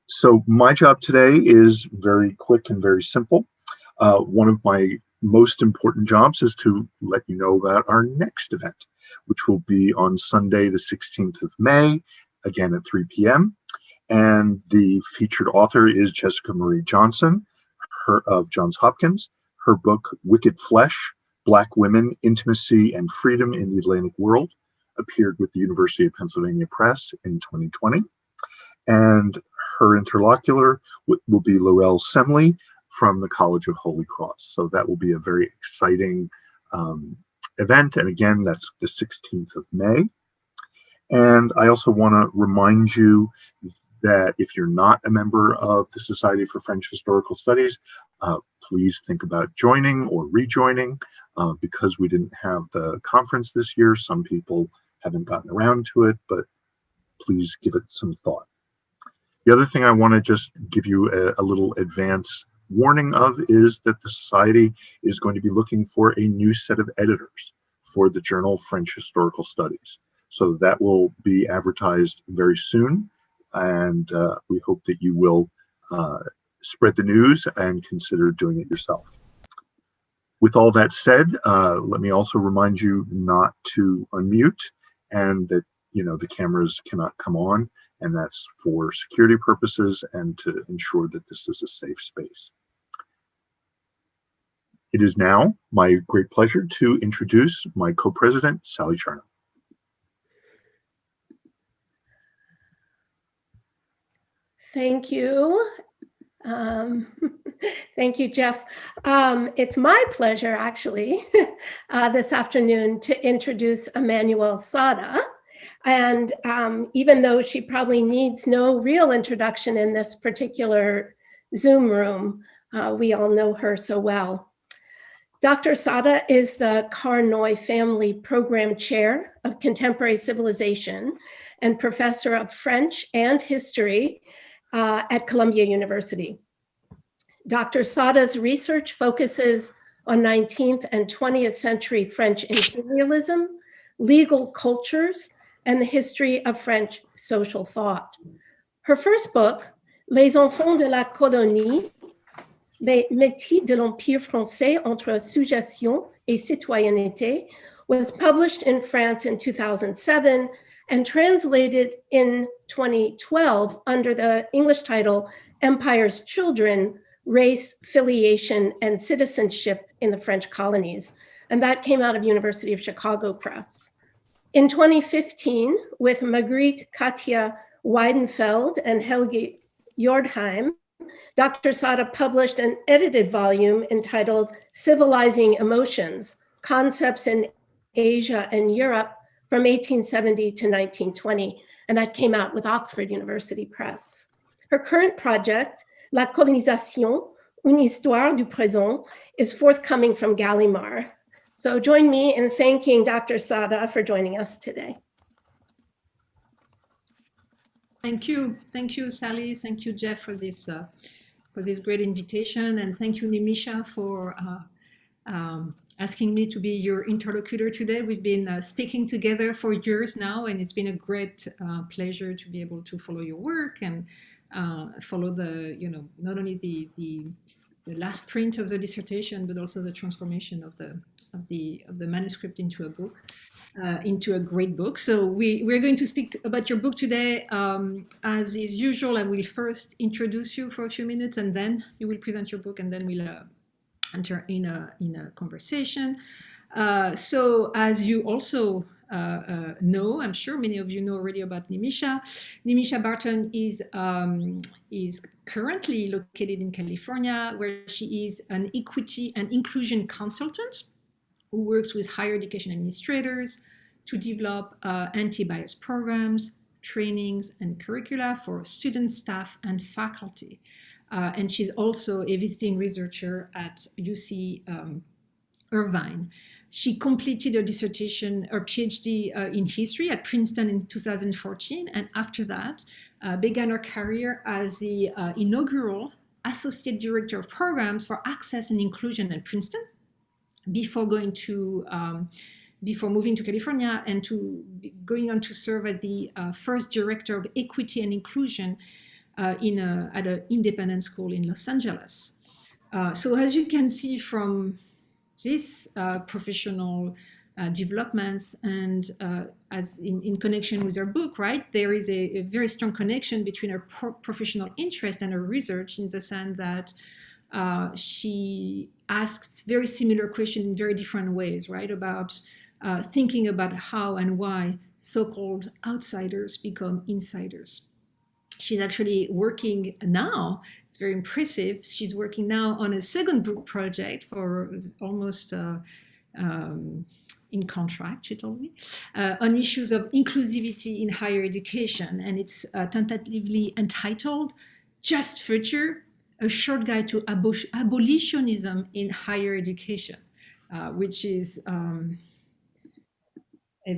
So my job today is very quick and very simple. One of my most important jobs is to let you know about our next event, which will be on Sunday, the 16th of May, again at 3 p.m. And the featured author is Jessica Marie Johnson, of Johns Hopkins. Her book, Wicked Flesh, Black Women, Intimacy, and Freedom in the Atlantic World, appeared with the University of Pennsylvania Press in 2020. And her interlocutor will be Laurel Semley from the College of Holy Cross. So that will be a very exciting event. And again, that's the 16th of May. And I also want to remind you that if you're not a member of the Society for French Historical Studies, please think about joining or rejoining. Because we didn't have the conference this year, some people haven't gotten around to it, but please give it some thought. The other thing I want to just give you a little advance warning of is that the Society is going to be looking for a new set of editors for the journal French Historical Studies. So that will be advertised very soon, and we hope that you will spread the news and consider doing it yourself. With all that said, let me also remind you not to unmute, and that the cameras cannot come on, and that's for security purposes and to ensure that this is a safe space. It is now my great pleasure to introduce my co-president, Sally Charnow. Thank you. Thank you, Jeff. It's my pleasure, actually, this afternoon to introduce Emmanuelle Saada. And even though she probably needs no real introduction in this particular Zoom room, we all know her so well. Dr. Saada is the Charnow Family Program Chair of Contemporary Civilization and Professor of French and History at Columbia University. Dr. Saada's research focuses on 19th and 20th century French imperialism, legal cultures, and the history of French social thought. Her first book, Les Enfants de la Colonie, Les métiers de l'Empire français entre sujétion et citoyenneté, was published in France in 2007 and translated in 2012 under the English title Empire's Children, Race, Filiation, and Citizenship in the French Colonies. And that came out of University of Chicago Press. In 2015, with Marguerite Katja Weidenfeld and Helge Jordheim, Dr. Saada published an edited volume entitled Civilizing Emotions, Concepts in Asia and Europe from 1870 to 1920, and that came out with Oxford University Press. Her current project, La Colonisation, une histoire du présent, is forthcoming from Gallimard. So join me in thanking Dr. Saada for joining us today. Thank you, Sally. Thank you, Jeff, for this great invitation, and thank you, Nimisha, for asking me to be your interlocutor today. We've been speaking together for years now, and it's been a great pleasure to be able to follow your work and follow the, not only the last print of the dissertation, but also the transformation of the manuscript into a book, into a great book. So we're going to speak about your book today. As is usual, I will first introduce you for a few minutes, and then you will present your book, and then we'll enter in a conversation. So as you also know, I'm sure many of you know already about Nimisha. Nimisha Barton is currently located in California, where she is an equity and inclusion consultant who works with higher education administrators to develop anti-bias programs, trainings, and curricula for students, staff, and faculty. And she's also a visiting researcher at UC Irvine. She completed her dissertation, her PhD in history at Princeton in 2014, and after that began her career as the inaugural Associate Director of Programs for Access and Inclusion at Princeton, before moving to California and going on to serve as the first Director of Equity and Inclusion at an independent school in Los Angeles. So as you can see from this professional developments and as in connection with her book, right, there is a very strong connection between her professional interest and her research, in the sense that she asked very similar questions in very different ways, right, about thinking about how and why so-called outsiders become insiders. She's actually working now, it's very impressive, she's working now on a second book project for almost in contract, she told me, on issues of inclusivity in higher education. And it's tentatively entitled Just Future, a short guide to abolitionism in higher education, which is a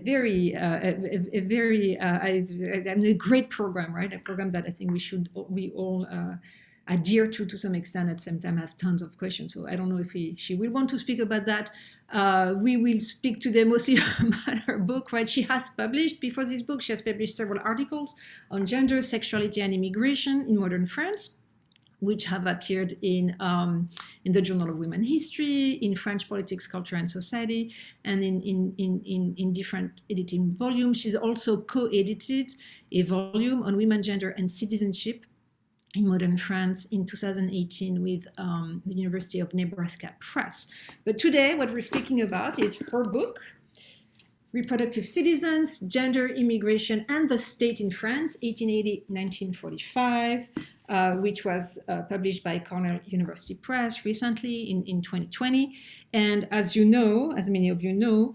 great program, right? A program that I think we all adhere to some extent. At the same time, have tons of questions. So I don't know if she will want to speak about that. We will speak today mostly about her book, right? She has published, before this book, she has published several articles on gender, sexuality, and immigration in modern France, which have appeared in the Journal of Women History, in French Politics, Culture, and Society, and in different editing volumes. She's also co-edited a volume on women, gender, and citizenship in modern France in 2018 with the University of Nebraska Press. But today, what we're speaking about is her book, Reproductive Citizens, Gender, Immigration, and the State in France, 1880-1945, which was published by Cornell University Press recently in 2020. And as you know, as many of you know,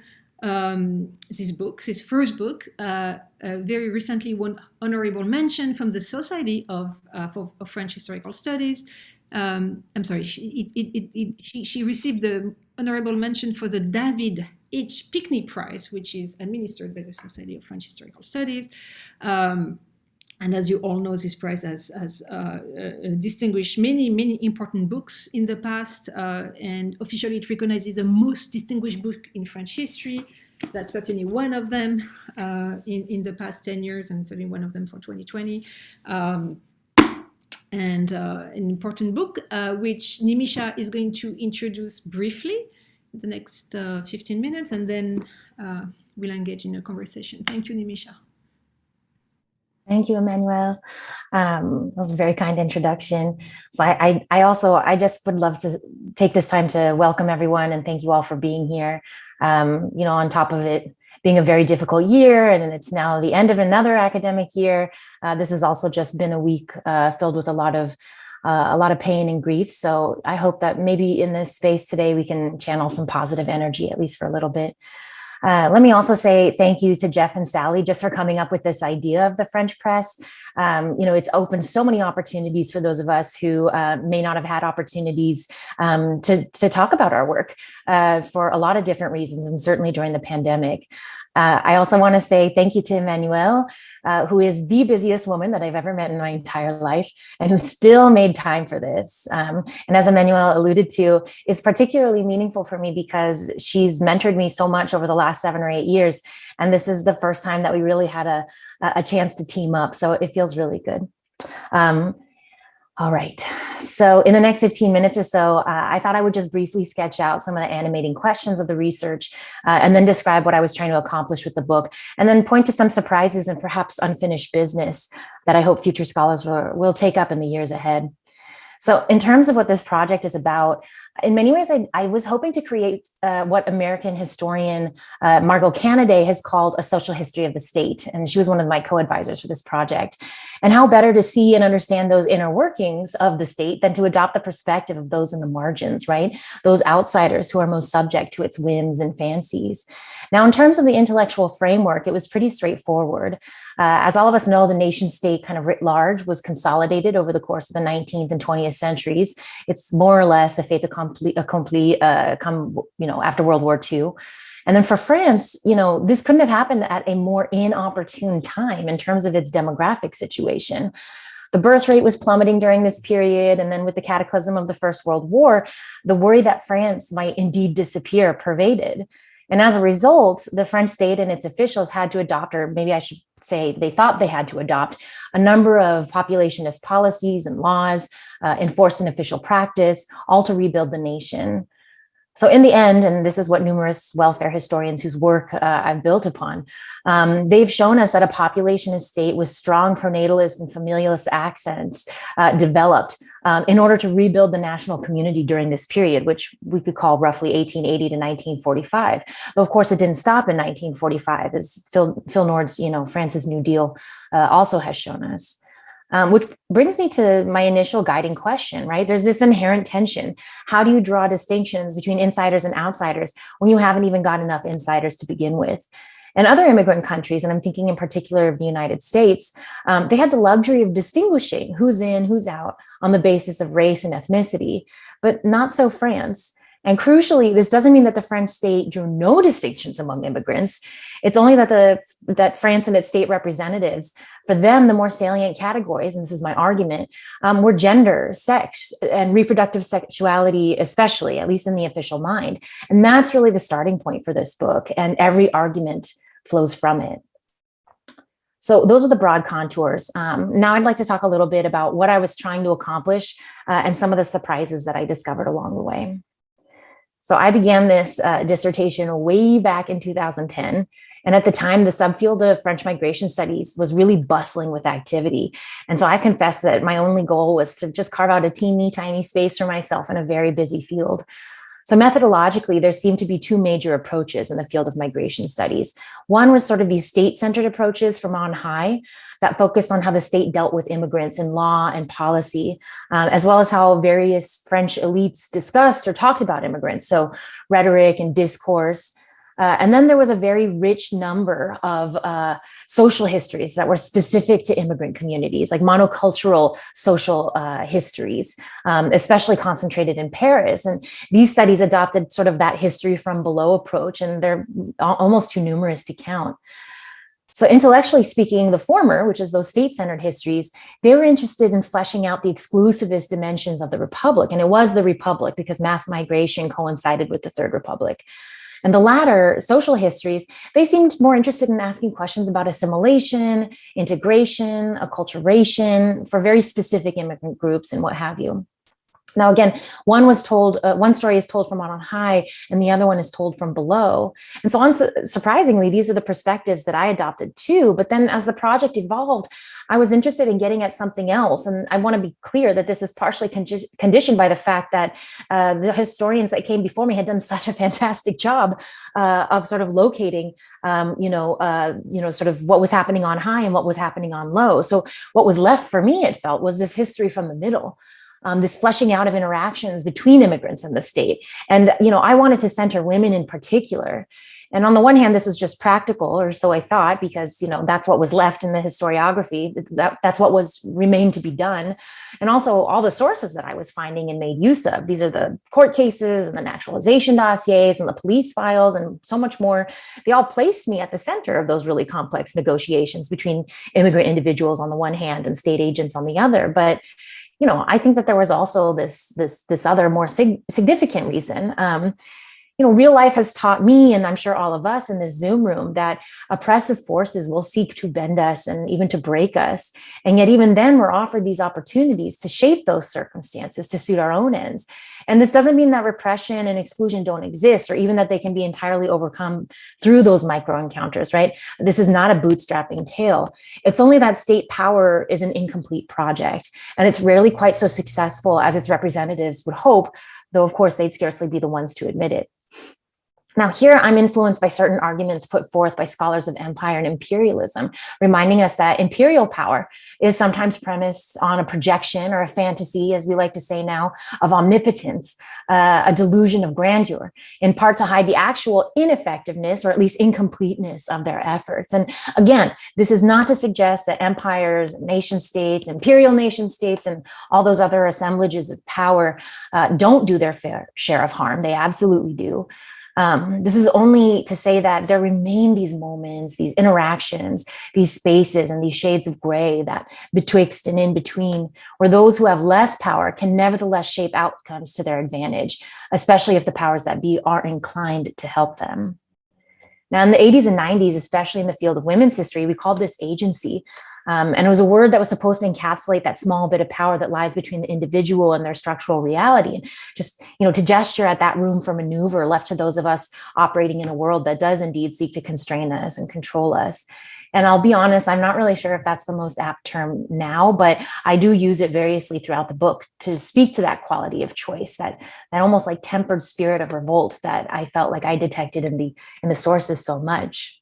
this book, this first book, very recently won honorable mention from the Society of French Historical Studies. I'm sorry, she received the honorable mention for the David H. Pickney Prize, which is administered by the Society of French Historical Studies. And as you all know, this prize has distinguished many important books in the past, and officially it recognizes the most distinguished book in French history. That's certainly one of them in the past 10 years, and certainly one of them for 2020. And an important book, which Nimisha is going to introduce briefly in the next 15 minutes, and then we'll engage in a conversation. Thank you, Nimisha. Thank you, Emmanuelle. That was a very kind introduction. So I just would love to take this time to welcome everyone and thank you all for being here. On top of it being a very difficult year, and it's now the end of another academic year, this has also just been a week filled with a lot of pain and grief. So I hope that maybe in this space today we can channel some positive energy, at least for a little bit. Let me also say thank you to Jeff and Sally just for coming up with this idea of the French press. It's opened so many opportunities for those of us who may not have had opportunities to talk about our work for a lot of different reasons, and certainly during the pandemic. I also want to say thank you to Emmanuelle, who is the busiest woman that I've ever met in my entire life and who still made time for this. And as Emmanuelle alluded to, it's particularly meaningful for me because she's mentored me so much over the last 7 or 8 years. And this is the first time that we really had a chance to team up. So it feels really good. All right. So in the next 15 minutes or so, I thought I would just briefly sketch out some of the animating questions of the research and then describe what I was trying to accomplish with the book, and then point to some surprises and perhaps unfinished business that I hope future scholars will take up in the years ahead. So in terms of what this project is about, in many ways, I was hoping to create what American historian Margot Canaday has called a social history of the state. And she was one of my co-advisors for this project. And how better to see and understand those inner workings of the state than to adopt the perspective of those in the margins, right? Those outsiders who are most subject to its whims and fancies. Now, in terms of the intellectual framework, it was pretty straightforward. As all of us know, the nation state kind of writ large was consolidated over the course of the 19th and 20th centuries. It's more or less a fait accompli after World War II. And then for France, this couldn't have happened at a more inopportune time in terms of its demographic situation. The birth rate was plummeting during this period. And then with the cataclysm of the First World War, the worry that France might indeed disappear pervaded. And as a result, the French state and its officials had to adopt, or maybe I should say they thought they had to adopt a number of populationist policies and laws, enforced in official practice, all to rebuild the nation. So in the end, and this is what numerous welfare historians whose work I've built upon, they've shown us that a populationist state with strong pronatalist and familialist accents developed in order to rebuild the national community during this period, which we could call roughly 1880 to 1945. But of course, it didn't stop in 1945, as Phil Nord's, France's New Deal also has shown us. Which brings me to my initial guiding question, right? There's this inherent tension. How do you draw distinctions between insiders and outsiders when you haven't even got enough insiders to begin with? And other immigrant countries, and I'm thinking in particular of the United States, they had the luxury of distinguishing who's in, who's out on the basis of race and ethnicity, but not so France. And crucially, this doesn't mean that the French state drew no distinctions among immigrants. It's only that France and its state representatives, for them, the more salient categories, and this is my argument, were gender, sex, and reproductive sexuality, especially, at least in the official mind. And that's really the starting point for this book, and every argument flows from it. So those are the broad contours. Now I'd like to talk a little bit about what I was trying to accomplish and some of the surprises that I discovered along the way. So I began this dissertation way back in 2010. And at the time, the subfield of French migration studies was really bustling with activity. And so I confess that my only goal was to just carve out a teeny tiny space for myself in a very busy field. So methodologically, there seemed to be two major approaches in the field of migration studies. One was sort of these state-centered approaches from on high that focused on how the state dealt with immigrants in law and policy, as well as how various French elites discussed or talked about immigrants, so rhetoric and discourse. And then there was a very rich number of social histories that were specific to immigrant communities, like monocultural social histories, especially concentrated in Paris. And these studies adopted sort of that history from below approach, and they're almost too numerous to count. So intellectually speaking, the former, which is those state-centered histories, they were interested in fleshing out the exclusivist dimensions of the Republic. And it was the Republic because mass migration coincided with the Third Republic. And the latter, social histories, they seemed more interested in asking questions about assimilation, integration, acculturation for very specific immigrant groups and what have you. Now, again, one story is told from on high, and the other one is told from below. And so unsurprisingly, these are the perspectives that I adopted too. But then as the project evolved, I was interested in getting at something else. And I want to be clear that this is partially conditioned by the fact that the historians that came before me had done such a fantastic job of sort of locating, sort of what was happening on high and what was happening on low. So what was left for me, it felt, was this history from the middle. This fleshing out of interactions between immigrants and the state. And, I wanted to center women in particular. And on the one hand, this was just practical, or so I thought, because, that's what was left in the historiography. That's what remained to be done. And also all the sources that I was finding and made use of. These are the court cases and the naturalization dossiers and the police files and so much more. They all placed me at the center of those really complex negotiations between immigrant individuals on the one hand and state agents on the other. But I think that there was also this other more significant reason. Real life has taught me, and I'm sure all of us in this Zoom room, that oppressive forces will seek to bend us and even to break us. And yet even then we're offered these opportunities to shape those circumstances to suit our own ends. And this doesn't mean that repression and exclusion don't exist, or even that they can be entirely overcome through those micro encounters, right? This is not a bootstrapping tale. It's only that state power is an incomplete project, and it's rarely quite so successful as its representatives would hope, though of course they'd scarcely be the ones to admit it. Now, here I'm influenced by certain arguments put forth by scholars of empire and imperialism, reminding us that imperial power is sometimes premised on a projection or a fantasy, as we like to say now, of omnipotence, a delusion of grandeur, in part to hide the actual ineffectiveness or at least incompleteness of their efforts. And again, this is not to suggest that empires, nation states, imperial nation states, and all those other assemblages of power don't do their fair share of harm. They absolutely do. This is only to say that there remain these moments, these interactions, these spaces and these shades of gray that betwixt and in between, where those who have less power can nevertheless shape outcomes to their advantage, especially if the powers that be are inclined to help them. Now, in the 80s and 90s, especially in the field of women's history, we called this agency. And it was a word that was supposed to encapsulate that small bit of power that lies between the individual and their structural reality. And just, to gesture at that room for maneuver left to those of us operating in a world that does indeed seek to constrain us and control us. And I'll be honest, I'm not really sure if that's the most apt term now, but I do use it variously throughout the book to speak to that quality of choice, that almost like tempered spirit of revolt that I felt like I detected in the sources so much.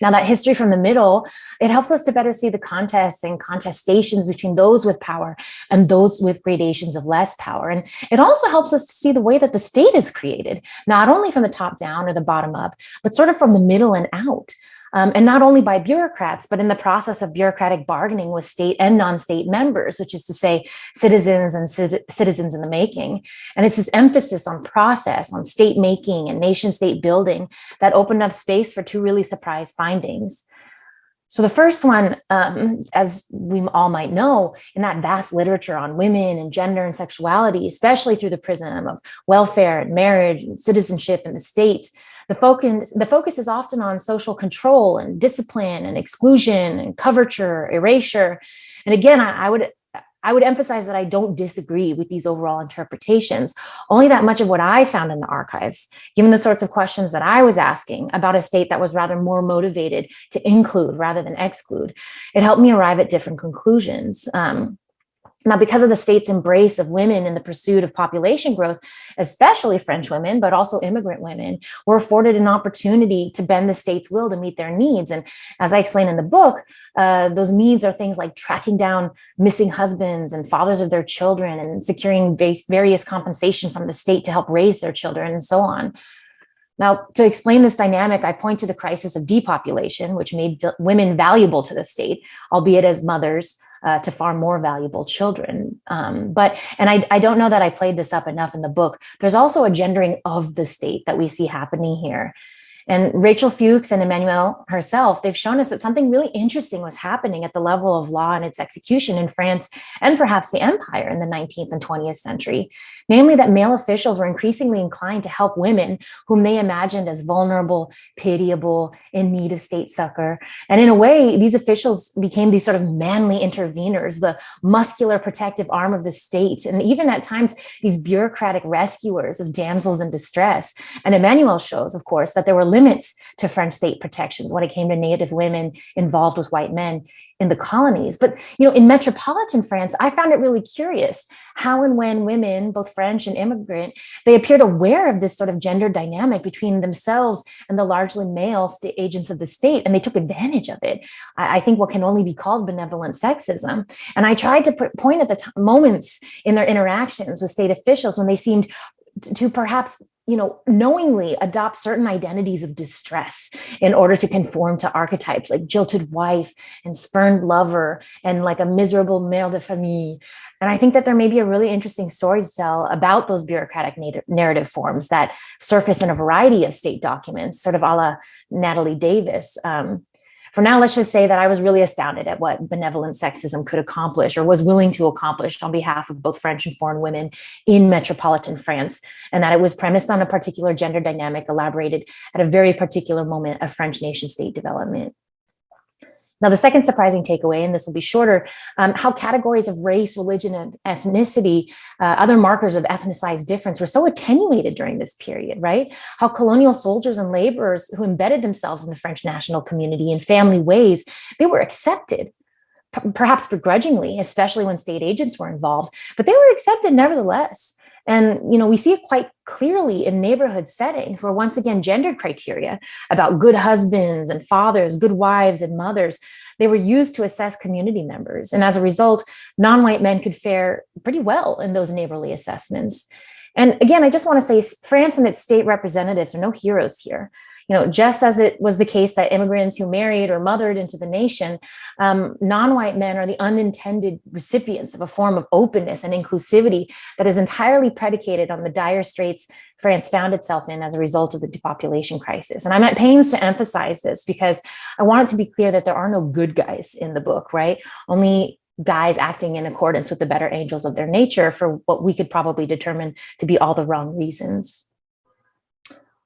Now, that history from the middle, it helps us to better see the contests and contestations between those with power and those with gradations of less power. And it also helps us to see the way that the state is created, not only from the top down or the bottom up, but sort of from the middle and out. And not only by bureaucrats, but in the process of bureaucratic bargaining with state and non-state members, which is to say citizens and citizens in the making. And it's this emphasis on process, on state making and nation state building that opened up space for two really surprise findings. So the first one, as we all might know, in that vast literature on women and gender and sexuality, especially through the prism of welfare and marriage and citizenship in the state, the focus is often on social control and discipline and exclusion and coverture, erasure. And again, I would emphasize that I don't disagree with these overall interpretations, only that much of what I found in the archives, given the sorts of questions that I was asking about a state that was rather more motivated to include rather than exclude, it helped me arrive at different conclusions. Now, because of the state's embrace of women in the pursuit of population growth, especially French women, but also immigrant women, were afforded an opportunity to bend the state's will to meet their needs. And as I explain in the book, those needs are things like tracking down missing husbands and fathers of their children and securing various compensation from the state to help raise their children and so on. Now, to explain this dynamic, I point to the crisis of depopulation, which made women valuable to the state, albeit as mothers to far more valuable children. And I don't know that I played this up enough in the book. There's also a gendering of the state that we see happening here. And Rachel Fuchs and Emmanuelle herself, they've shown us that something really interesting was happening at the level of law and its execution in France and perhaps the empire in the 19th and 20th century. Namely, that male officials were increasingly inclined to help women whom they imagined as vulnerable, pitiable, in need of state succor. And in a way, these officials became these sort of manly interveners, the muscular protective arm of the state, and even at times these bureaucratic rescuers of damsels in distress. And Emmanuelle shows, of course, that there were limits to French state protections when it came to Native women involved with white men in the colonies. But, in metropolitan France, I found it really curious how and when women, both French and immigrant, they appeared aware of this sort of gender dynamic between themselves and the largely male agents of the state, and they took advantage of it. I think what can only be called benevolent sexism. And I tried to point at the moments in their interactions with state officials when they seemed to perhaps knowingly adopt certain identities of distress in order to conform to archetypes like jilted wife and spurned lover and like a miserable mère de famille. And I think that there may be a really interesting story to tell about those bureaucratic narrative forms that surface in a variety of state documents, sort of a la Natalie Davis. For now, let's just say that I was really astounded at what benevolent sexism could accomplish or was willing to accomplish on behalf of both French and foreign women in metropolitan France, and that it was premised on a particular gender dynamic elaborated at a very particular moment of French nation-state development. Now, the second surprising takeaway, and this will be shorter, how categories of race, religion, and ethnicity, other markers of ethnicized difference, were so attenuated during this period, right? How colonial soldiers and laborers who embedded themselves in the French national community in family ways, they were accepted, perhaps begrudgingly, especially when state agents were involved, but they were accepted nevertheless. And, we see it quite clearly in neighborhood settings where, once again, gendered criteria about good husbands and fathers, good wives and mothers, they were used to assess community members. And as a result, non-white men could fare pretty well in those neighborly assessments. And again, I just want to say France and its state representatives are no heroes here. Just as it was the case that immigrants who married or mothered into the nation, non-white men are the unintended recipients of a form of openness and inclusivity that is entirely predicated on the dire straits France found itself in as a result of the depopulation crisis. And I'm at pains to emphasize this because I want it to be clear that there are no good guys in the book, right? Only guys acting in accordance with the better angels of their nature for what we could probably determine to be all the wrong reasons.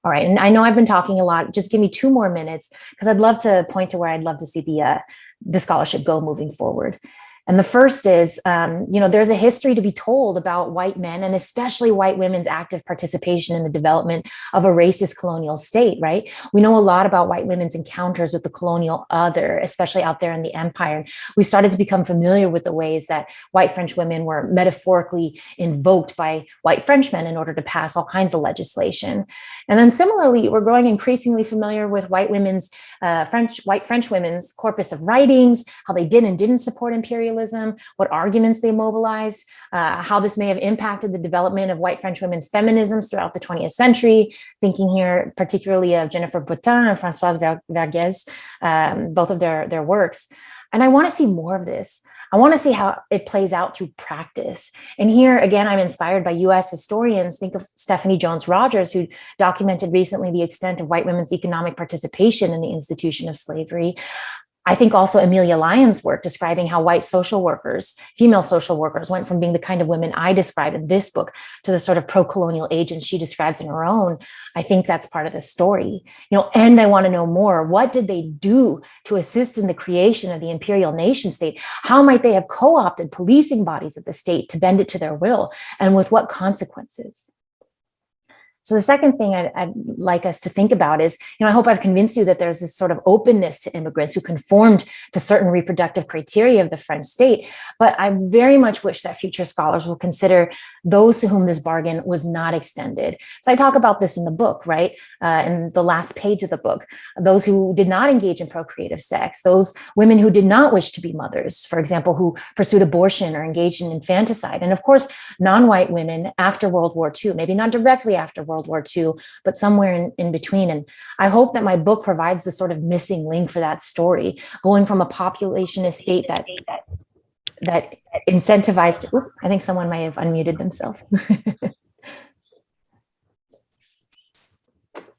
All right, and I know I've been talking a lot. Just give me 2 more minutes because I'd love to point to where I'd love to see the scholarship go moving forward. And the first is, there's a history to be told about white men and especially white women's active participation in the development of a racist colonial state, right? We know a lot about white women's encounters with the colonial other, especially out there in the empire. We started to become familiar with the ways that white French women were metaphorically invoked by white Frenchmen in order to pass all kinds of legislation. And then similarly, we're growing increasingly familiar with white French women's corpus of writings, how they did and didn't support imperialism, what arguments they mobilized, how this may have impacted the development of white French women's feminisms throughout the 20th century, thinking here particularly of Jennifer Boutin and Françoise Vergès, both of their works. And I want to see more of this. I want to see how it plays out through practice. And here, again, I'm inspired by US historians. Think of Stephanie Jones Rogers, who documented recently the extent of white women's economic participation in the institution of slavery. I think also Amelia Lyons' work describing how white social workers, female social workers, went from being the kind of women I describe in this book to the sort of pro-colonial agents she describes in her own. I think that's part of the story. And I want to know more. What did they do to assist in the creation of the imperial nation state? How might they have co-opted policing bodies of the state to bend it to their will? And with what consequences? So the second thing I'd like us to think about is, I hope I've convinced you that there's this sort of openness to immigrants who conformed to certain reproductive criteria of the French state. But I very much wish that future scholars will consider those to whom this bargain was not extended. So I talk about this in the book, right? In the last page of the book, those who did not engage in procreative sex, those women who did not wish to be mothers, for example, who pursued abortion or engaged in infanticide. And of course, non-white women after World War II, maybe not directly after World War II, but somewhere in between. And I hope that my book provides the sort of missing link for that story, going from a populationist state that incentivized, I think someone may have unmuted themselves.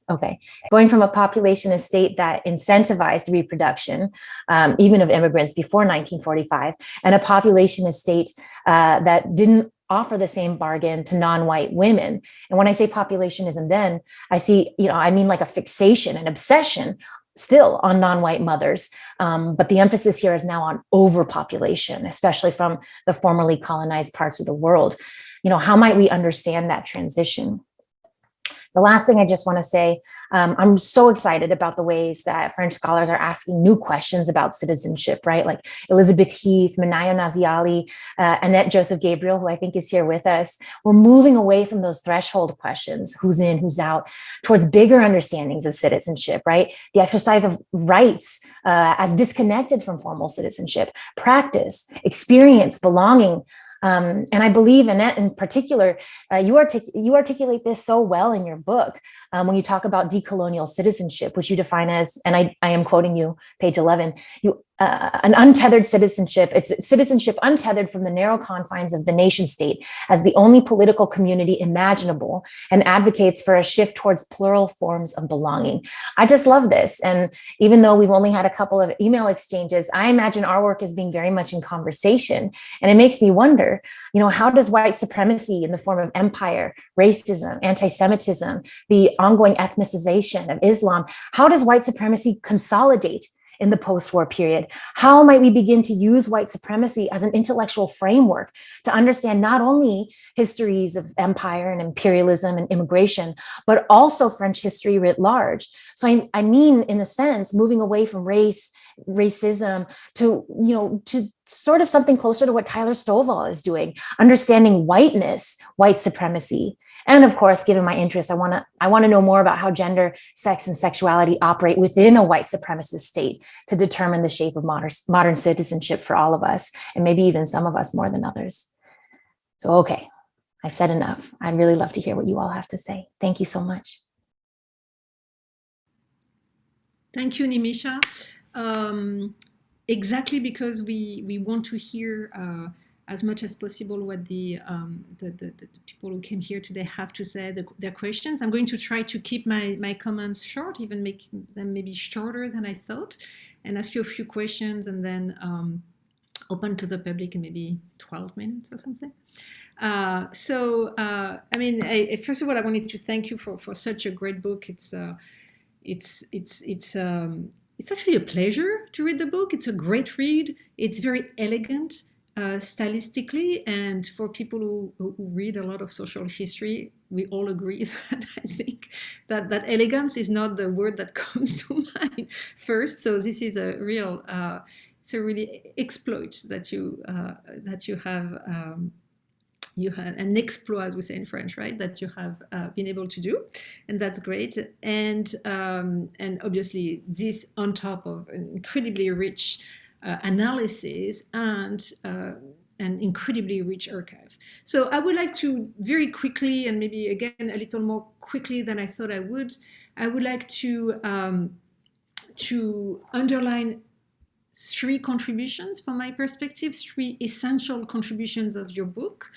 Okay, going from a populationist state that incentivized reproduction, even of immigrants before 1945, and a populationist state that didn't offer the same bargain to non-white women. And when I say populationism, then I see, I mean like a fixation, an obsession still on non-white mothers. But the emphasis here is now on overpopulation, especially from the formerly colonized parts of the world. How might we understand that transition? The last thing I just want to say, I'm so excited about the ways that French scholars are asking new questions about citizenship, right? Like Elizabeth Heath, Minayo Naziali, Annette Joseph Gabriel, who I think is here with us. We're moving away from those threshold questions, who's in, who's out, towards bigger understandings of citizenship, right? The exercise of rights as disconnected from formal citizenship, practice, experience, belonging. And I believe, Annette, in particular, you articulate this so well in your book when you talk about decolonial citizenship, which you define as, and I am quoting you, page 11, an untethered citizenship. It's citizenship untethered from the narrow confines of the nation state as the only political community imaginable, and advocates for a shift towards plural forms of belonging. I just love this. And even though we've only had a couple of email exchanges, I imagine our work as being very much in conversation. And it makes me wonder, how does white supremacy in the form of empire, racism, anti-Semitism, the ongoing ethnicization of Islam, how does white supremacy consolidate in the post-war period? How might we begin to use white supremacy as an intellectual framework to understand not only histories of empire and imperialism and immigration, but also French history writ large? So I mean, in a sense, moving away from racism to sort of something closer to what Tyler Stovall is doing, understanding whiteness, white supremacy. And of course, given my interest, I want to know more about how gender, sex, and sexuality operate within a white supremacist state to determine the shape of modern citizenship for all of us, and maybe even some of us more than others. So, okay, I've said enough. I'd really love to hear what you all have to say. Thank you so much. Thank you, Nimisha. Exactly because we want to hear as much as possible what the people who came here today have to say, their questions. I'm going to try to keep my comments short, even make them maybe shorter than I thought, and ask you a few questions, and then open to the public in maybe 12 minutes or something. I mean, first of all, I wanted to thank you for such a great book. It's actually a pleasure to read the book. It's a great read. It's very elegant stylistically, and for people who read a lot of social history, we all agree that I think that elegance is not the word that comes to mind first. So this is a real, it's a really exploit that you have. You had an exploit, as we say in French, right? That you have been able to do, and that's great. And obviously, this on top of an incredibly rich analysis and an incredibly rich archive. So I would like to very quickly, and maybe again a little more quickly than I thought I would like to underline 3 contributions from my perspective, 3 essential contributions of your book.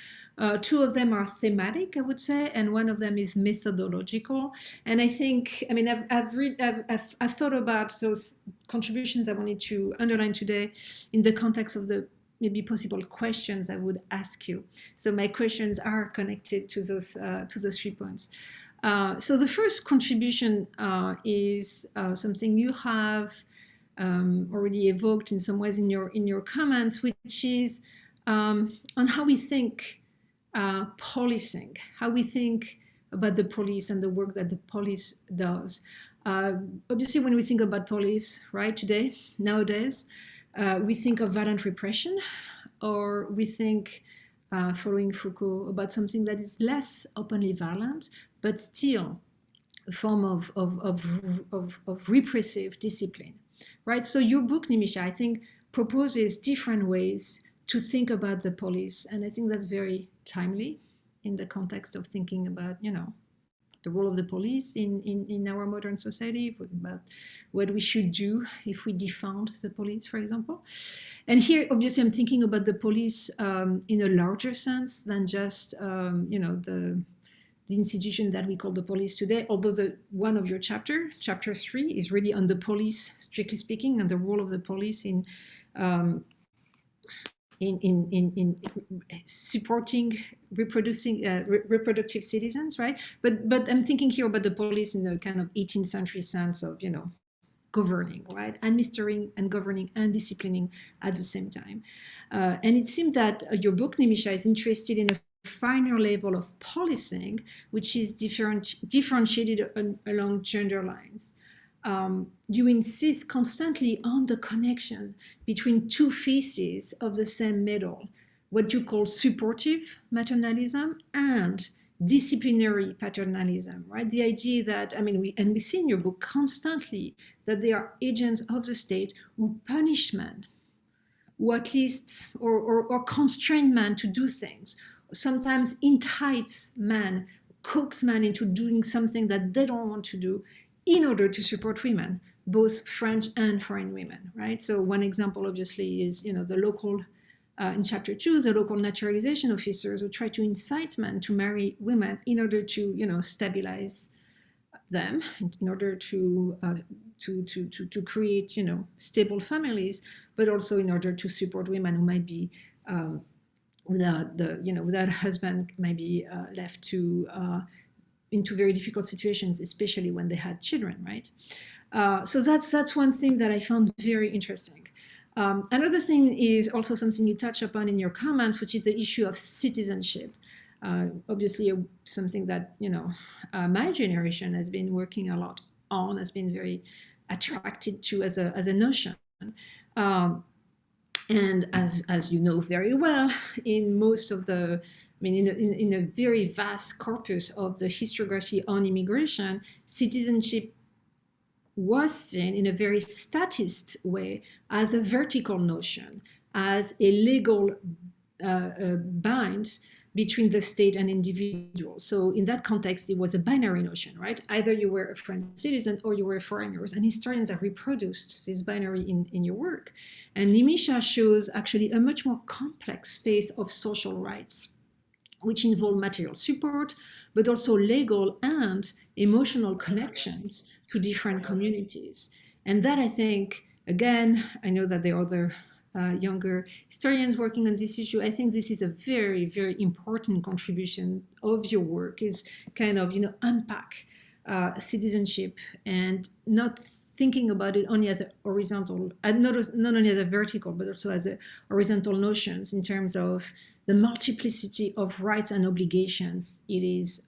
2 of them are thematic, I would say, and 1 of them is methodological. And I think, I mean, I've thought about those contributions I wanted to underline today in the context of the maybe possible questions I would ask you. So my questions are connected to those 3 points. So the first contribution is something you have already evoked in some ways in your comments, which is on how we think policing, how we think about the police and the work that the police does. Obviously, when we think about police, right, today, nowadays, we think of violent repression, or we think, following Foucault, about something that is less openly violent, but still a form of repressive discipline. Right, so your book, Nimisha, I think proposes different ways to think about the police, and I think that's very timely in the context of thinking about, you know, the role of the police in our modern society, about what we should do if we defund the police, for example. And here, obviously, I'm thinking about the police in a larger sense than just, you know, the institution that we call the police today, although one of your chapter 3, is really on the police, strictly speaking, and the role of the police in supporting reproductive citizens, right? But I'm thinking here about the police in a kind of 18th century sense of, you know, governing, right? Administering and governing and disciplining at the same time. And it seemed that your book, Nimisha, is interested in a finer level of policing, which is differentiated along gender lines. You insist constantly on the connection between 2 faces of the same medal, what you call supportive maternalism and disciplinary paternalism, right? The idea that, I mean, we see in your book constantly that they are agents of the state who punish men, who at least, or constrain men to do things, sometimes entice men, coax men into doing something that they don't want to do in order to support women, both French and foreign women, right? So one example, obviously, is, you know, the local, in chapter 2, the local naturalization officers who try to incite men to marry women in order to, you know, stabilize them, in order to create, you know, stable families, but also in order to support women who might be without a husband, maybe left to into very difficult situations, especially when they had children, right? So that's one thing that I found very interesting. Another thing is also something you touch upon in your comments, which is the issue of citizenship. Obviously, something that, you know, my generation has been working a lot on, has been very attracted to as a notion. And as you know very well, in most of the, I mean, in a very vast corpus of the historiography on immigration, citizenship was seen in a very statist way as a vertical notion, as a legal bind between the state and individuals. So in that context, it was a binary notion, right? Either you were a French citizen or you were foreigners, and historians have reproduced this binary in your work. And Nimisha shows actually a much more complex space of social rights, which involve material support, but also legal and emotional connections to different communities. And that, I think, again, I know that there are other younger historians working on this issue, I think this is a very, very important contribution of your work, is kind of, unpack citizenship and not thinking about it only as a horizontal, not only as a vertical, but also as a horizontal notions in terms of the multiplicity of rights and obligations it is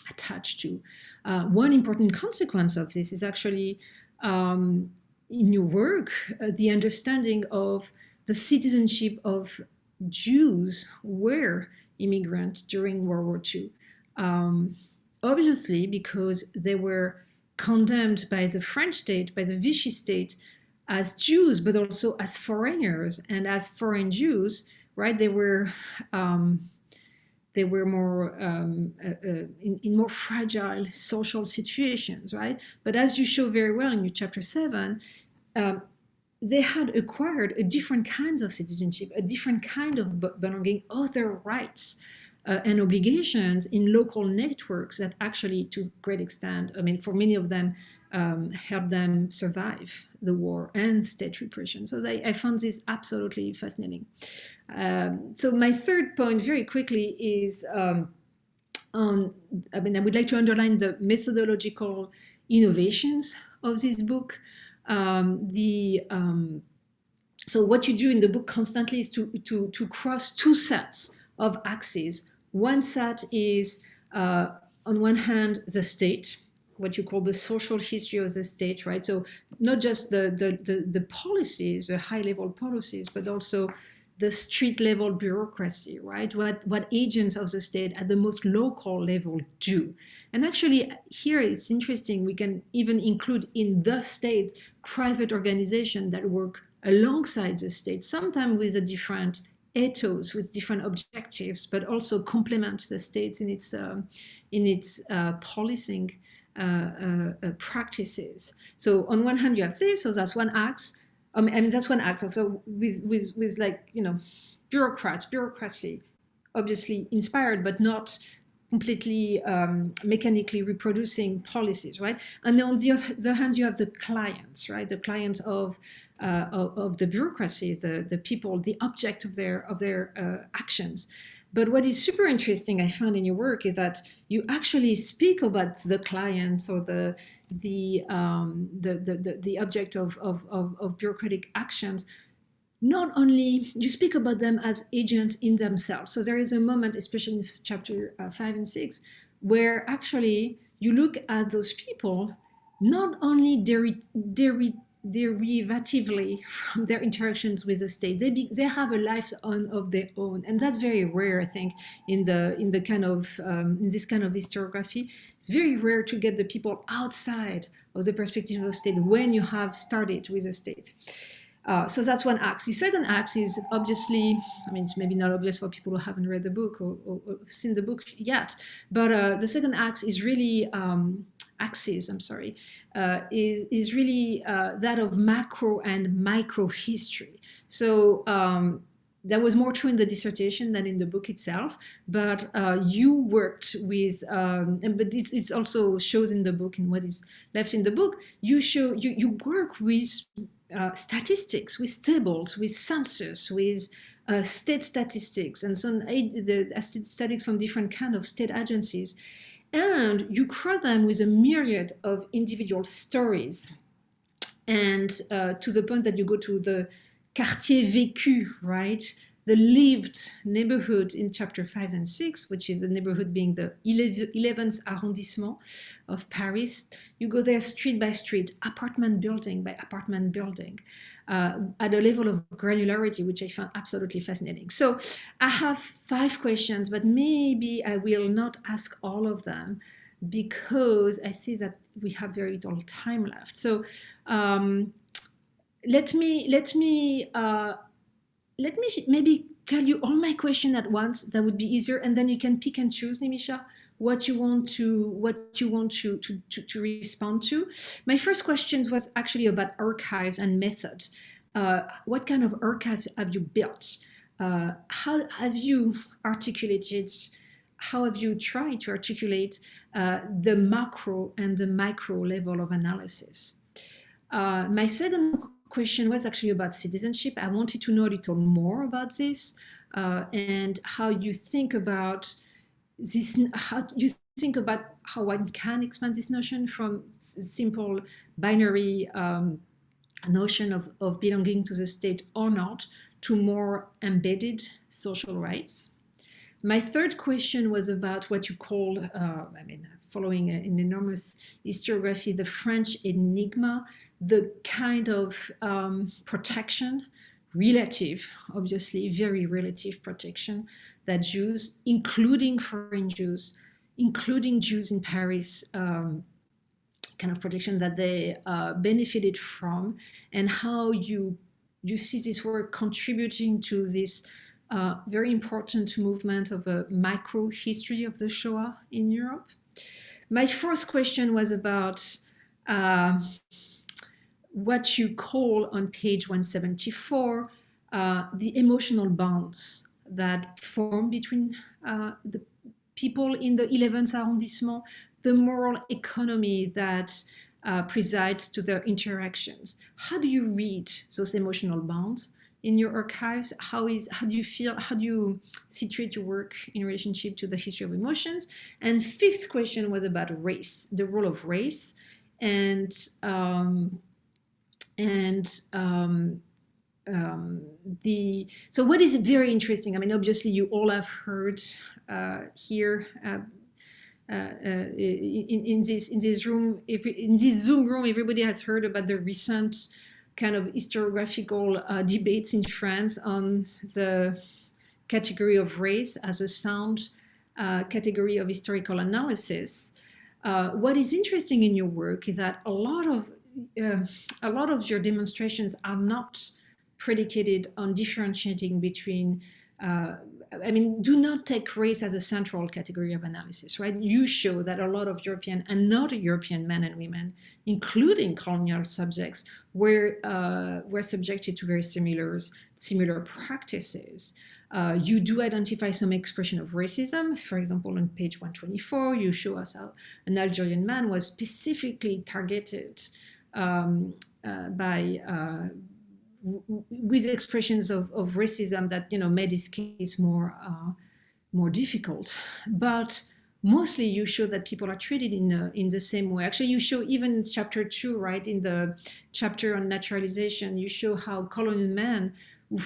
attached to. One important consequence of this is actually in your work, the understanding of the citizenship of Jews who were immigrants during World War II. Obviously, because they were condemned by the French state, by the Vichy state, as Jews, but also as foreigners, and as foreign Jews, right? They were more in more fragile social situations, right? But as you show very well in your chapter 7, they had acquired a different kinds of citizenship, a different kind of belonging, other rights and obligations in local networks that actually, to a great extent, I mean, for many of them, helped them survive the war and state repression. So I found this absolutely fascinating. So my third point, very quickly, is I would like to underline the methodological innovations of this book. So what you do in the book constantly is to cross two sets of axes. One set is, on one hand, the state, what you call the social history of the state, right? So not just the policies, the high-level policies, but also the street-level bureaucracy, right? What agents of the state at the most local level do. And actually, here it's interesting, we can even include in the state private organizations that work alongside the state, sometimes with a different ethos, with different objectives, but also complement the states in its policing practices. So on one hand, you have this, so that's one axe. That's one axe. So with like, bureaucracy, obviously inspired, but not completely mechanically reproducing policies, right? And then on the other hand, you have the clients, right? The clients of the bureaucracy, the people, the object of their actions. But what is super interesting, I found in your work, is that you actually speak about the clients or the object of bureaucratic actions. Not only you speak about them as agents in themselves. So there is a moment, especially in chapter 5 and 6, where actually you look at those people not only derivatively from their interactions with the state. They have a life of their own, and that's very rare, I think, in this kind of historiography. It's very rare to get the people outside of the perspective of the state when you have started with the state. So that's one axe. The second axe is obviously, it's maybe not obvious for people who haven't read the book or seen the book yet, but the second axe is really is really that of macro and micro history. So that was more true in the dissertation than in the book itself, but you worked with, but it also shows in the book, and what is left in the book, you work with statistics, with tables, with census, with state statistics, and some the statistics from different kind of state agencies. And you cross them with a myriad of individual stories. And to the point that you go to the quartier vécu, right? The lived neighborhood in chapter 5 and 6, which is the neighborhood being the 11th arrondissement of Paris. You go there street by street, apartment building by apartment building, at a level of granularity, which I found absolutely fascinating. So I have 5 questions, but maybe I will not ask all of them because I see that we have very little time left. So let me maybe tell you all my questions at once. That would be easier, and then you can pick and choose, Nimisha, what you want to respond to. My first question was actually about archives and methods. What kind of archives have you built? How have you articulated? How have you tried to articulate the macro and the micro level of analysis? My second question was actually about citizenship. I wanted to know a little more about this and how you think about this, how you think about how one can expand this notion from simple binary notion of belonging to the state or not to more embedded social rights. My third question was about what you call, following an enormous historiography, the French enigma, the kind of protection, relative, obviously, very relative protection that Jews, including foreign Jews, including Jews in Paris, kind of protection that they benefited from, and how you see this work contributing to this very important movement of a micro-history of the Shoah in Europe. My fourth question was about what you call on page 174, the emotional bonds that form between the people in the 11th arrondissement, the moral economy that presides to their interactions. How do you read those emotional bonds in your archives? How do you feel, how do you situate your work in relationship to the history of emotions? And fifth question was about race, the role of race. So what is very interesting, I mean, obviously you all have heard here in this Zoom room, everybody has heard about the recent kind of historiographical debates in France on the category of race as a sound category of historical analysis. What is interesting in your work is that a lot of your demonstrations are not predicated on differentiating between do not take race as a central category of analysis, right? You show that a lot of European and not European men and women, including colonial subjects, were subjected to very similar practices. You do identify some expression of racism. For example, on page 124, you show us how an Algerian man was specifically targeted with expressions of racism that made his case more difficult. But mostly you show that people are treated in the same way. Actually, you show even in chapter 2, right, in the chapter on naturalization, you show how colonial men who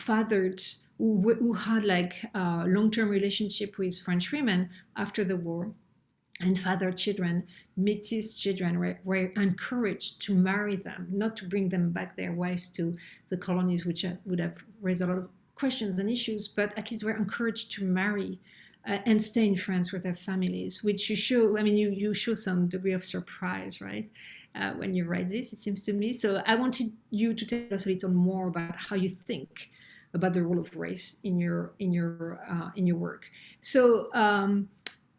had like long-term relationship with French women after the war and fathered children, métis children, were encouraged to marry them, not to bring them back their wives to the colonies, which would have raised a lot of questions and issues, but at least were encouraged to marry and stay in France with their families, which you show, you show some degree of surprise, right? When you write this, it seems to me. So I wanted you to tell us a little more about how you think about the role of race in your work. So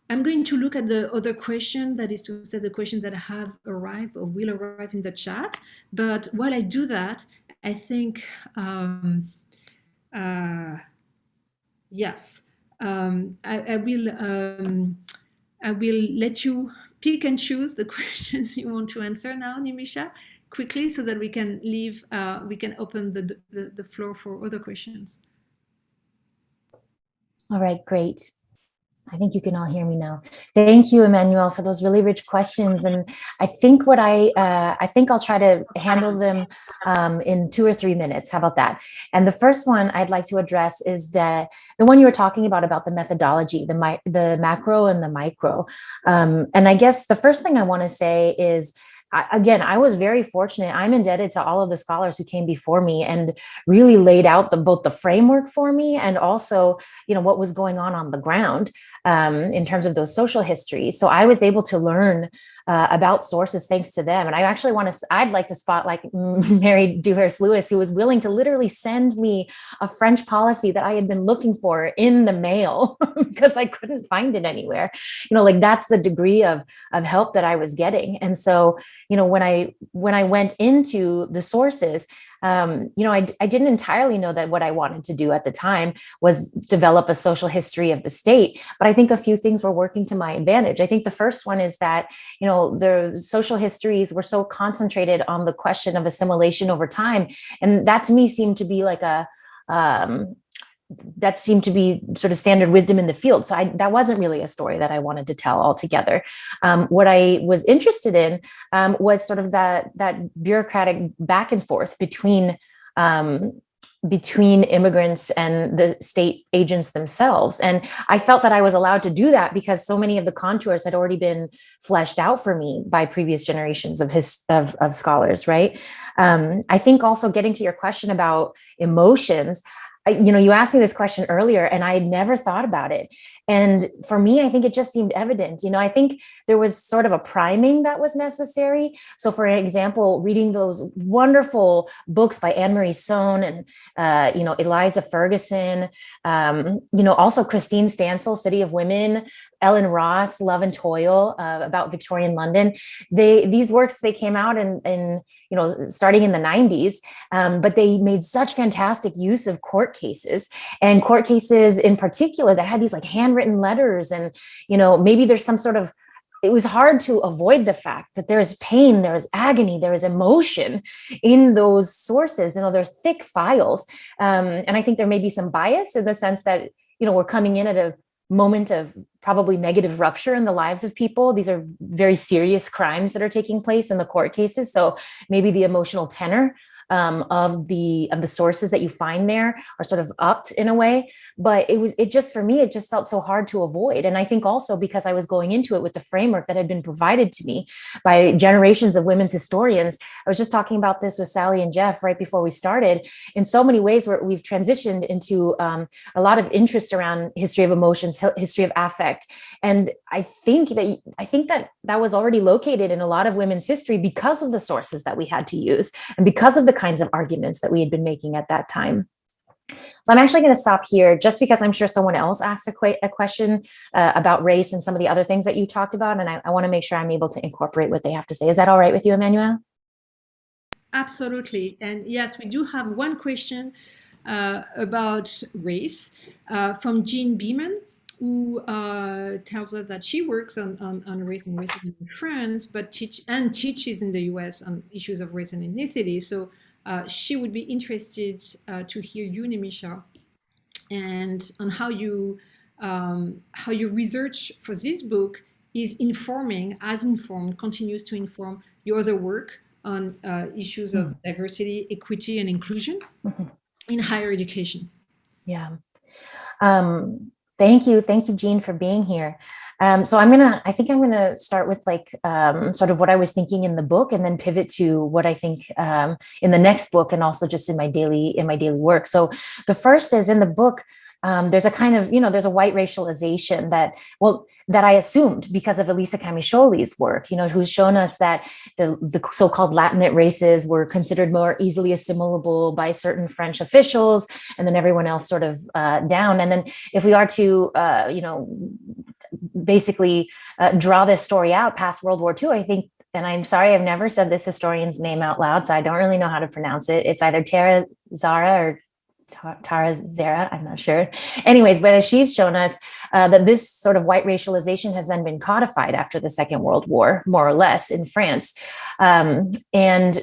I'm going to look at the other question, that is to say the question that have arrived or will arrive in the chat. But while I do that, I think, yes, I will let you pick and choose the questions you want to answer now, Nimisha, quickly, so that we can open the floor for other questions. All right, great. I think you can all hear me now. Thank you, Emmanuelle, for those really rich questions. And I think I think I'll try to handle them in 2 or 3 minutes. How about that? And the first one I'd like to address is the one you were talking about the methodology, the macro and the micro. And I guess the first thing I want to say is, again, I was very fortunate. I'm indebted to all of the scholars who came before me and really laid out both the framework for me and also, what was going on the ground in terms of those social histories. So I was able to learn about sources thanks to them. And I actually I'd like to spot like Mary Dewhurst-Lewis, who was willing to literally send me a French policy that I had been looking for in the mail because I couldn't find it anywhere. Like that's the degree of help that I was getting. And so, when I went into the sources, I didn't entirely know that what I wanted to do at the time was develop a social history of the state. But I think a few things were working to my advantage. I think the first one is that, the social histories were so concentrated on the question of assimilation over time. And that to me seemed to be like that seemed to be sort of standard wisdom in the field. So that wasn't really a story that I wanted to tell altogether. What I was interested in was sort of that bureaucratic back and forth between immigrants and the state agents themselves. And I felt that I was allowed to do that because so many of the contours had already been fleshed out for me by previous generations of scholars, right? I think also getting to your question about emotions, you asked me this question earlier and I had never thought about it. And for me, I think it just seemed evident. I think there was sort of a priming that was necessary. So for example, reading those wonderful books by Anne-Marie Sohn and, Eliza Ferguson, also Christine Stansel, City of Women, Ellen Ross, Love and Toil, about Victorian London. These works, they came out in starting in the 90s, but they made such fantastic use of court cases in particular that had these like handwritten letters. And, maybe there's some sort of, it was hard to avoid the fact that there is pain, there is agony, there is emotion in those sources. They're thick files. And I think there may be some bias in the sense that, we're coming in at a moment of probably negative rupture in the lives of people. These are very serious crimes that are taking place in the court cases. So maybe the emotional tenor of the sources that you find there are sort of upped in a way, but it just felt so hard to avoid. And I think also because I was going into it with the framework that had been provided to me by generations of women's historians. I was just talking about this with Sally and Jeff right before we started. In so many ways where we've transitioned into a lot of interest around history of emotions, history of affect. And I think that was already located in a lot of women's history because of the sources that we had to use and because of the kinds of arguments that we had been making at that time. So I'm actually going to stop here just because I'm sure someone else asked a question about race and some of the other things that you talked about. And I want to make sure I'm able to incorporate what they have to say. Is that all right with you, Emmanuelle? Absolutely. And yes, we do have one question about race from Jean Beeman, who tells us that she works on race and racism in France, but teaches in the US on issues of race and ethnicity. So she would be interested to hear you, Nimisha, and on how your research for this book continues to inform your other work on issues of diversity, equity, and inclusion in higher education. Yeah. Thank you, Jean, for being here. So I think I'm gonna start with sort of what I was thinking in the book, and then pivot to what I think in the next book, and also just in my daily work. So the first is in the book. There's a kind of, there's a white racialization that I assumed because of Elisa Camiscioli's work, who's shown us that the so-called Latinate races were considered more easily assimilable by certain French officials, and then everyone else sort of down. And then if we are to, basically draw this story out past World War II, I think, and I'm sorry, I've never said this historian's name out loud, so I don't really know how to pronounce it. It's either Tara Zara or Tara Zara, I'm not sure. Anyways, but as she's shown us that this sort of white racialization has then been codified after the Second World War, more or less, in France, and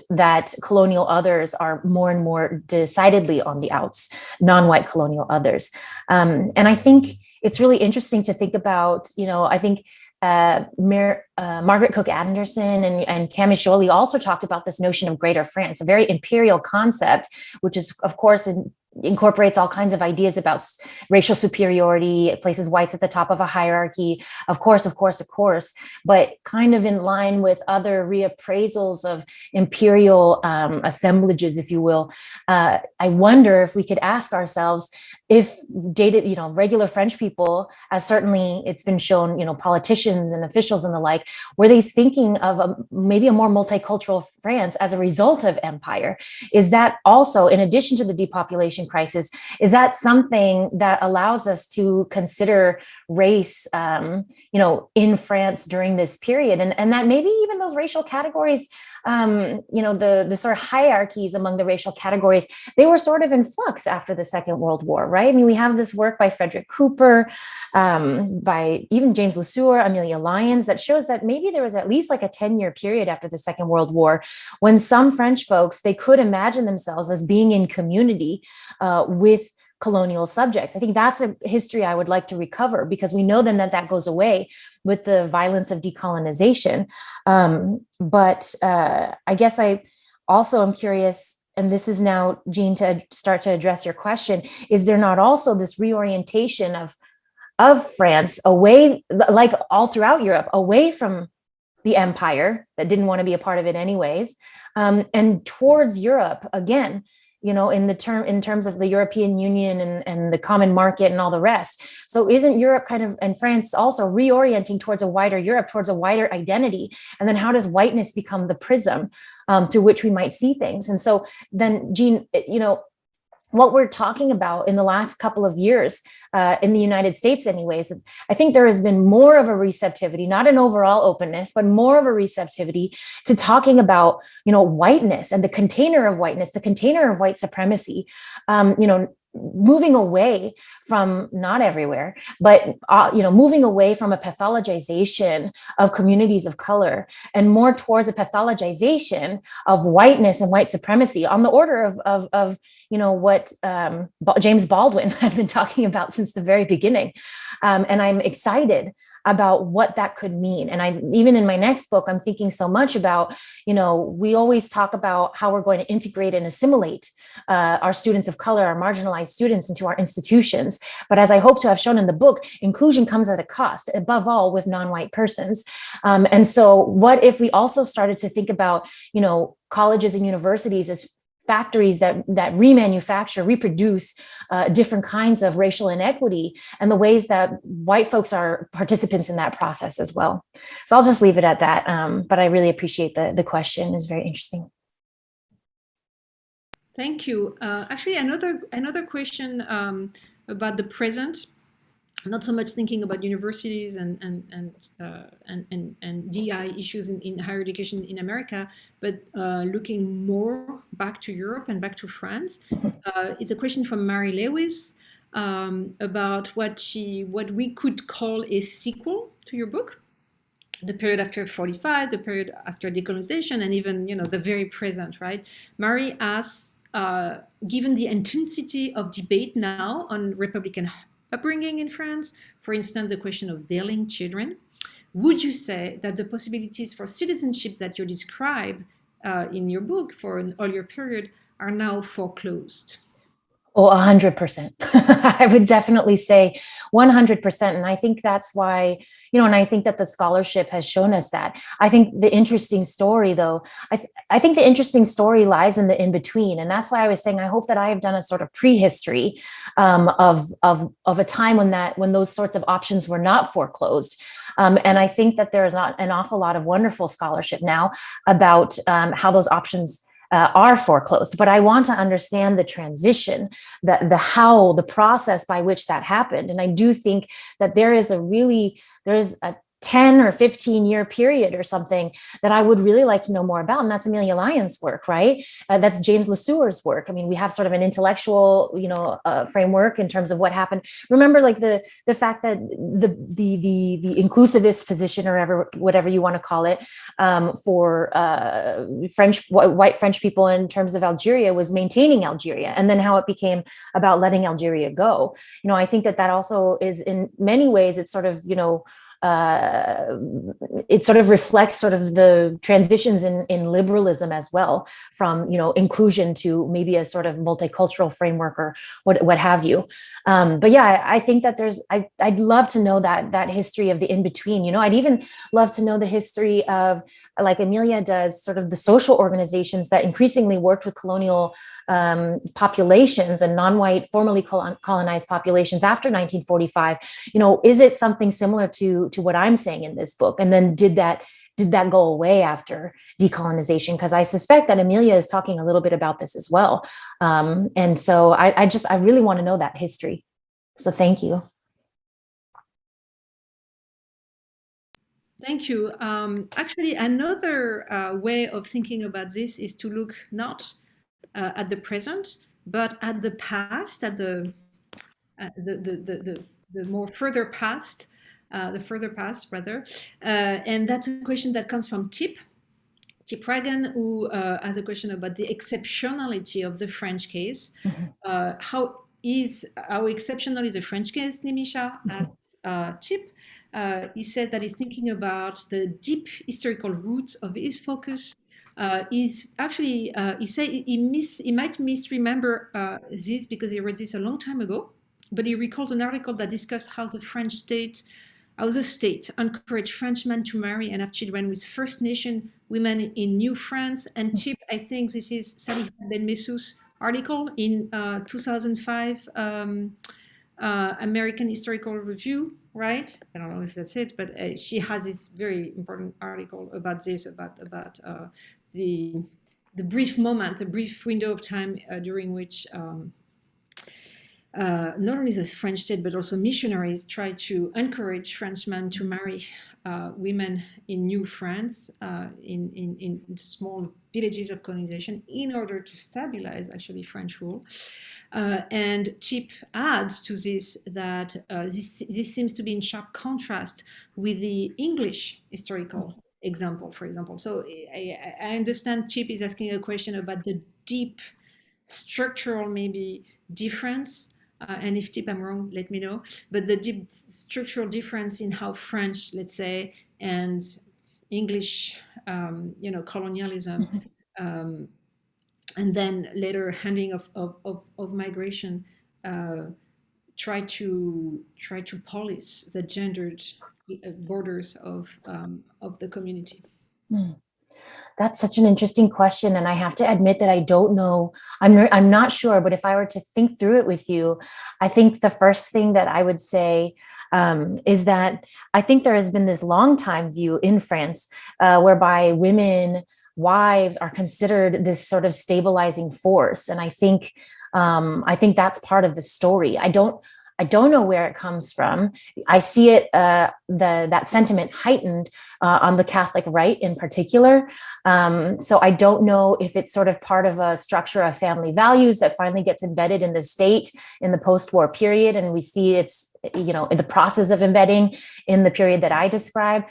that colonial others are more and more decidedly on the outs, non-white colonial others. And I think it's really interesting to think about, I think Margaret Cook Anderson and Camiscioli also talked about this notion of Greater France, a very imperial concept, which is, of course, incorporates all kinds of ideas about racial superiority. It places whites at the top of a hierarchy, of course, but kind of in line with other reappraisals of imperial assemblages, if you will. I wonder if we could ask ourselves, if dated, regular French people, as certainly it's been shown, politicians and officials and the like, were they thinking of maybe a more multicultural France as a result of empire? Is that also, in addition to the depopulation crisis, is that something that allows us to consider race, in France during this period? And that maybe even those racial categories, the sort of hierarchies among the racial categories, they were sort of in flux after the Second World War, right? I mean, we have this work by Frederick Cooper, by even James Lesueur, Amelia Lyons, that shows that maybe there was at least like a 10-year period after the Second World War when some French folks, they could imagine themselves as being in community with colonial subjects. I think that's a history I would like to recover, because we know then that goes away with the violence of decolonization. But I guess I also am curious, and this is now, Jean, to start to address your question, is there not also this reorientation of France away, like all throughout Europe, away from the empire that didn't want to be a part of it anyways, and towards Europe again, in terms of the European Union and the common market and all the rest. So isn't Europe and France also reorienting towards a wider Europe, towards a wider identity? And then how does whiteness become the prism through which we might see things? And so then, Jean, what we're talking about in the last couple of years in the United States anyways, I think there has been more of a receptivity, not an overall openness, but more of a receptivity to talking about, whiteness and the container of whiteness, the container of white supremacy, moving away from, not everywhere, but moving away from a pathologization of communities of color and more towards a pathologization of whiteness and white supremacy on the order of what James Baldwin has been talking about since the very beginning. And I'm excited about what that could mean. And even in my next book, I'm thinking so much about, we always talk about how we're going to integrate and assimilate our students of color, our marginalized students into our institutions. But as I hope to have shown in the book, inclusion comes at a cost, above all with non-white persons. And so what if we also started to think about, colleges and universities as factories that remanufacture, reproduce different kinds of racial inequity and the ways that white folks are participants in that process as well. So I'll just leave it at that. But I really appreciate the question. It's very interesting. Thank you. Actually, another question about the present. Not so much thinking about universities and DI issues in higher education in America, but looking more back to Europe and back to France. It's a question from Mary Lewis about what we could call a sequel to your book, the period after 45, the period after decolonization, and even the very present, right? Mary asks, given the intensity of debate now on Republican upbringing in France, for instance, the question of veiling children, would you say that the possibilities for citizenship that you describe in your book for an earlier period are now foreclosed? Oh, 100%. I would definitely say 100%. And I think that's why, and I think that the scholarship has shown us that. I think the interesting story, though, I think the interesting story lies in the in-between. And that's why I was saying, I hope that I have done a sort of prehistory of a time when those sorts of options were not foreclosed. And I think that there is not an awful lot of wonderful scholarship now about how those options are foreclosed. But I want to understand the transition, the process by which that happened. And I do think that there is a 10 or 15 year period or something that I would really like to know more about. And that's Amelia Lyons' work, right? That's James Lesueur's work. I mean, we have sort of an intellectual, framework in terms of what happened. Remember, like the fact that the inclusivist position, or whatever you want to call it, for white French people in terms of Algeria was maintaining Algeria, and then how it became about letting Algeria go. I think that also is in many ways, it's sort of, it sort of reflects sort of the transitions in liberalism as well, from, you know, inclusion to maybe a sort of multicultural framework or what have you. But yeah, I think that I'd love to know that history of the in-between. You know, I'd even love to know the history of, like Emmanuelle does, sort of the social organizations that increasingly worked with colonial populations and non-white formerly colonized populations after 1945. You know, is it something similar to what I'm saying in this book? And then did that go away after decolonization? Because I suspect that Emmanuelle is talking a little bit about this as well. And so I really want to know that history. So thank you. Thank you. Actually, another way of thinking about this is to look not at the present, but at the past, at the more further past, the further past rather. And that's a question that comes from Tip Reagan, who has a question about the exceptionality of the French case. How exceptional is the French case, Nimisha? Asked Tip. He said that he's thinking about the deep historical roots of his focus. He's actually, he said he might misremember this because he read this a long time ago, but he recalls an article that discussed how the state encouraged Frenchmen to marry and have children with First Nation women in New France. And Tip, I think this is Salih Ben Messou's article in 2005 American Historical Review, right? I don't know if that's it, but she has this very important article about this, about the brief moment, a brief window of time during which not only the French state, but also missionaries tried to encourage Frenchmen to marry women in New France, in small villages of colonization, in order to stabilize actually French rule. And Tip adds to this that this seems to be in sharp contrast with the English historical example, for example. So I understand Tip is asking a question about the deep structural maybe difference. And if Tip, I'm wrong, let me know. But the deep structural difference in how French, let's say, and English, colonialism, and then later handling of migration, try to police the gendered borders of the community. That's such an interesting question. And I have to admit that I don't know. I'm not sure, but if I were to think through it with you, I think the first thing that I would say is that I think there has been this long time view in France whereby wives are considered this sort of stabilizing force. And I think that's part of the story. I don't know where it comes from. I see it, that sentiment heightened on the Catholic right in particular. So I don't know if it's sort of part of a structure of family values that finally gets embedded in the state in the post-war period. And we see it's, in the process of embedding in the period that I describe.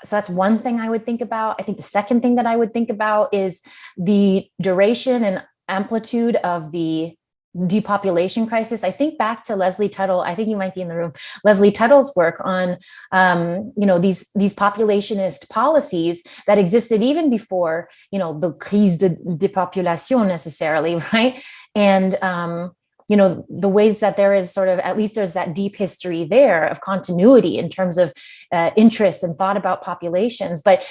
So that's one thing I would think about. I think the second thing that I would think about is the duration and amplitude of the depopulation crisis. I think back to Leslie Tuttle, I think you might be in the room, Leslie Tuttle's work on, these populationist policies that existed even before, the crise de dépopulation necessarily, right? And, the ways that there is sort of, at least there's that deep history there of continuity in terms of interest and thought about populations. But,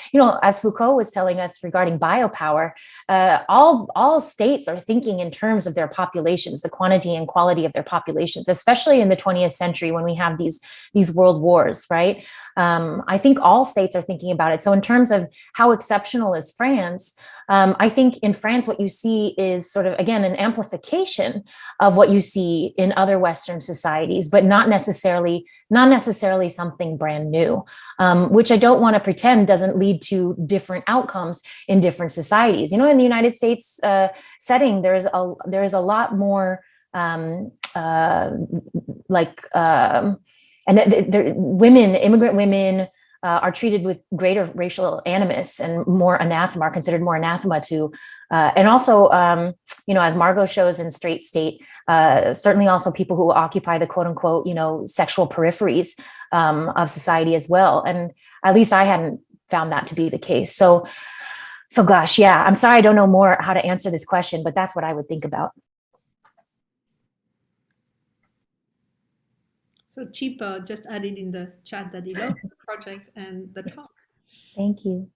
as Foucault was telling us regarding biopower, all states are thinking in terms of their populations, the quantity and quality of their populations, especially in the 20th century when we have these world wars, right? I think all states are thinking about it. So in terms of how exceptional is France, I think in France, what you see is sort of, again, an amplification of what you see in other Western societies, but not necessarily something brand new, which I don't want to pretend doesn't lead to different outcomes in different societies. In the United States setting, there is a lot more immigrant women are treated with greater racial animus and more anathema, are considered more anathema to, and also, as Margot shows in Straight State, certainly also people who occupy the quote unquote, sexual peripheries of society as well. And at least I hadn't found that to be the case. So gosh, yeah, I'm sorry I don't know more how to answer this question, but that's what I would think about. So Chip just added in the chat that he loves the project and the talk. Thank you.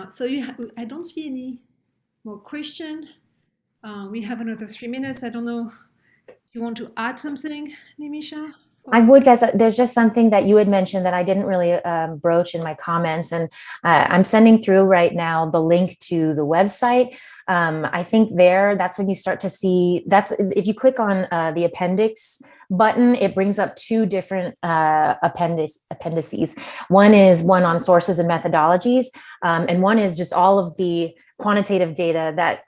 So I don't see any more question. We have another 3 minutes. I don't know. Do you want to add something, Nimisha? I would guess there's just something that you had mentioned that I didn't really broach in my comments, and I'm sending through right now the link to the website. I think that's when you start to see, if you click on the appendix button, it brings up two different appendices. One is one on sources and methodologies, and one is just all of the quantitative data that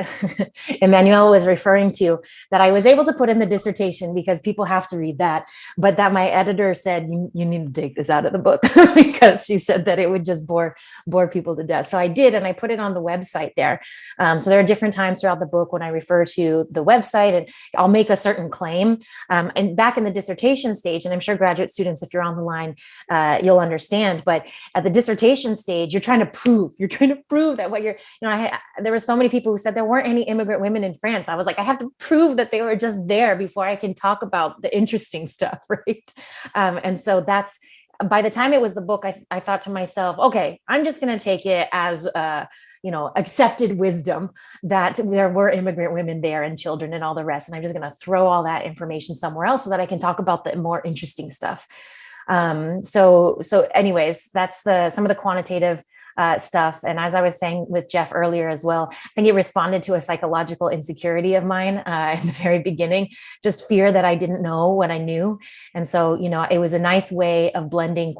Emmanuelle was referring to, that I was able to put in the dissertation because people have to read that, but that my editor said, you need to take this out of the book because she said that it would just bore people to death. So I did, and I put it on the website there. So there are different times throughout the book when I refer to the website and I'll make a certain claim. And back in the dissertation stage, and I'm sure graduate students, if you're on the line, you'll understand, but at the dissertation stage, you're trying to prove that what you're, there were so many people who said there weren't any immigrant women in France. I was like, I have to prove that they were just there before I can talk about the interesting stuff, right? And so that's, by the time it was the book, I thought to myself, okay, I'm just going to take it as, accepted wisdom that there were immigrant women there and children and all the rest. And I'm just going to throw all that information somewhere else so that I can talk about the more interesting stuff. So anyways, that's some of the quantitative stuff. And as I was saying with Jeff earlier as well, I think it responded to a psychological insecurity of mine in the very beginning, just fear that I didn't know what I knew. And so, it was a nice way of blending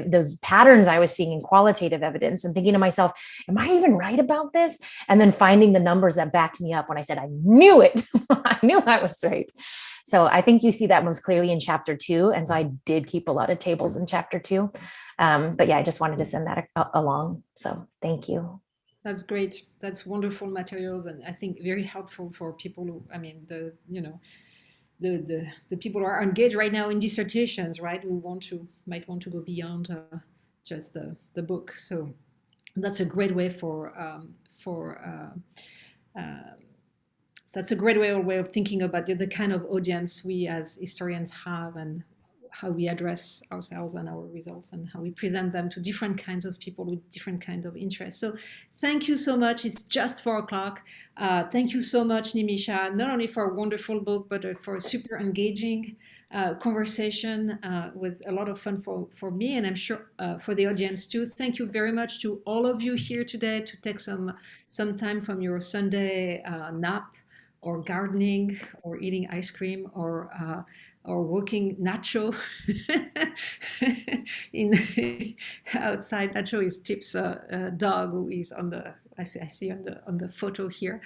those patterns I was seeing in qualitative evidence and thinking to myself, am I even right about this? And then finding the numbers that backed me up when I said, I knew it. I knew I was right. So I think you see that most clearly in chapter 2. And so I did keep a lot of tables in chapter 2. But yeah, I just wanted to send that along. So thank you. That's great. That's wonderful materials, and I think very helpful for people who, the people who are engaged right now in dissertations, right? Who might want to go beyond just the book. So that's a great way that's a great way of thinking about the kind of audience we as historians have, and how we address ourselves and our results, and how we present them to different kinds of people with different kinds of interests. So thank you so much. It's just 4 o'clock. Thank you so much, Nimisha, not only for a wonderful book, but for a super engaging conversation. Was a lot of fun for me, and I'm sure for the audience too. Thank you very much to all of you here today to take some time from your Sunday nap, or gardening, or eating ice cream, or walking. Nacho outside. Nacho is Tip's dog, who is on the I see on the photo here.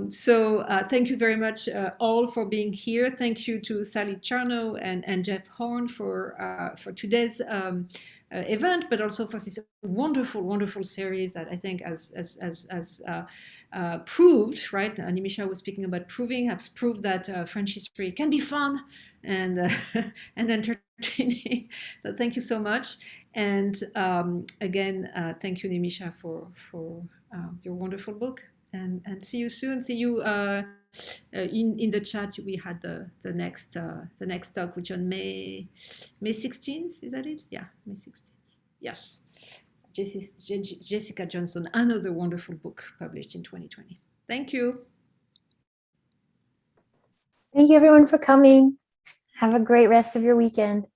So thank you very much all for being here. Thank you to Sally Charnow and Jeff Horn for today's event, but also for this wonderful series that I think as proved, right? Nimisha was speaking about has proved that French history can be fun and entertaining. So thank you so much. And again, thank you, Nimisha, for your wonderful book. And see you soon. See you in the chat. We had the next talk, which on May 16th. Is that it? Yeah, May 16th. Yes. Jessica Johnson, another wonderful book published in 2020. Thank you. Thank you, everyone, for coming. Have a great rest of your weekend.